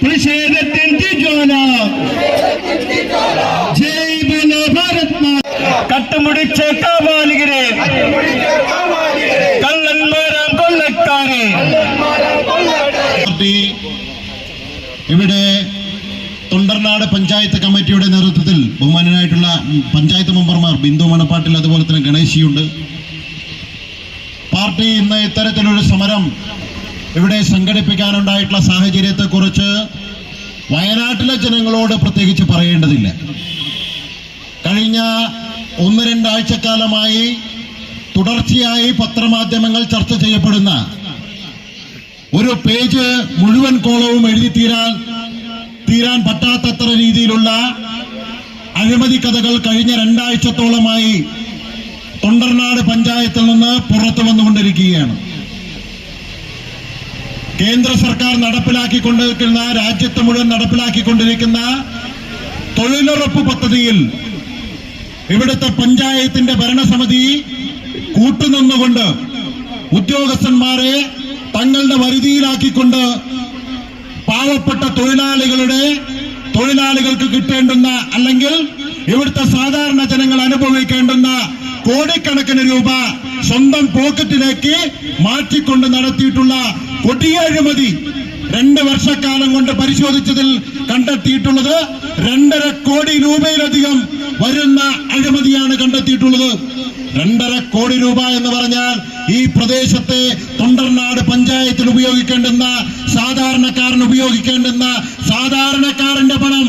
പ്രതിഷേധത്തിന്റെ ജ്വാല ജയ് ബലോ ഭാരത് മാതാ. കട്ടുമുടിച്ച കാവാലികരെ, കള്ളന്മാരാം കൊള്ളക്കാരെ. ഇവിടെ തൊണ്ടർനാട് പഞ്ചായത്ത് കമ്മിറ്റിയുടെ നേതൃത്വത്തിൽ ബഹുമാനനായിട്ടുള്ള പഞ്ചായത്ത് മെമ്പർമാർ ബിന്ദു മണപ്പാട്ടിൽ, അതുപോലെ തന്നെ ഗണേശിയുണ്ട്. പാർട്ടി ഇന്ന് ഇത്തരത്തിലൊരു സമരം ഇവിടെ സംഘടിപ്പിക്കാനുണ്ടായിട്ടുള്ള സാഹചര്യത്തെക്കുറിച്ച് വയനാട്ടിലെ ജനങ്ങളോട് പ്രത്യേകിച്ച് പറയേണ്ടതില്ല. കഴിഞ്ഞ 1-2 ആഴ്ചക്കാലമായി തുടർച്ചയായി പത്രമാധ്യമങ്ങൾ ചർച്ച ചെയ്യപ്പെടുന്ന ഒരു പേജ് മുഴുവൻ കോളവും എഴുതി തീരാൻ പറ്റാത്തത്ര രീതിയിലുള്ള അഴിമതി കഥകൾ കഴിഞ്ഞ 2 ആഴ്ചത്തോളമായി തൊണ്ടർനാട് പഞ്ചായത്തിൽ നിന്ന് പുറത്തു വന്നുകൊണ്ടിരിക്കുകയാണ്. കേന്ദ്ര സർക്കാർ നടപ്പിലാക്കിക്കൊണ്ടിരിക്കുന്ന, രാജ്യത്ത് മുഴുവൻ നടപ്പിലാക്കിക്കൊണ്ടിരിക്കുന്ന തൊഴിലുറപ്പ് പദ്ധതിയിൽ ഇവിടുത്തെ പഞ്ചായത്തിന്റെ ഭരണസമിതി കൂട്ടുനിന്നുകൊണ്ട് ഉദ്യോഗസ്ഥന്മാരെ തങ്ങളുടെ വരുതിയിലാക്കിക്കൊണ്ട് പാവപ്പെട്ട തൊഴിലാളികൾക്ക് കിട്ടേണ്ടുന്ന, അല്ലെങ്കിൽ ഇവിടുത്തെ സാധാരണ ജനങ്ങൾ അനുഭവിക്കേണ്ടുന്ന കോടിക്കണക്കിന് രൂപ സ്വന്തം പോക്കറ്റിലേക്ക് മാറ്റിക്കൊണ്ട് നടത്തിയിട്ടുള്ള കൊടിയ അഴിമതി 2 വർഷക്കാലം കൊണ്ട് പരിശോധിച്ചതിൽ കണ്ടെത്തിയിട്ടുള്ളത് 2.5 കോടി രൂപയിലധികം വരുന്ന അഴിമതിയാണ് കണ്ടെത്തിയിട്ടുള്ളത്. 2.5 കോടി രൂപ എന്ന് പറഞ്ഞാൽ ഈ പ്രദേശത്തെ തൊണ്ടർനാട് പഞ്ചായത്തിൽ ഉപയോഗിക്കേണ്ടുന്ന, സാധാരണക്കാരന് ഉപയോഗിക്കേണ്ടുന്ന സാധാരണക്കാരന്റെ പണം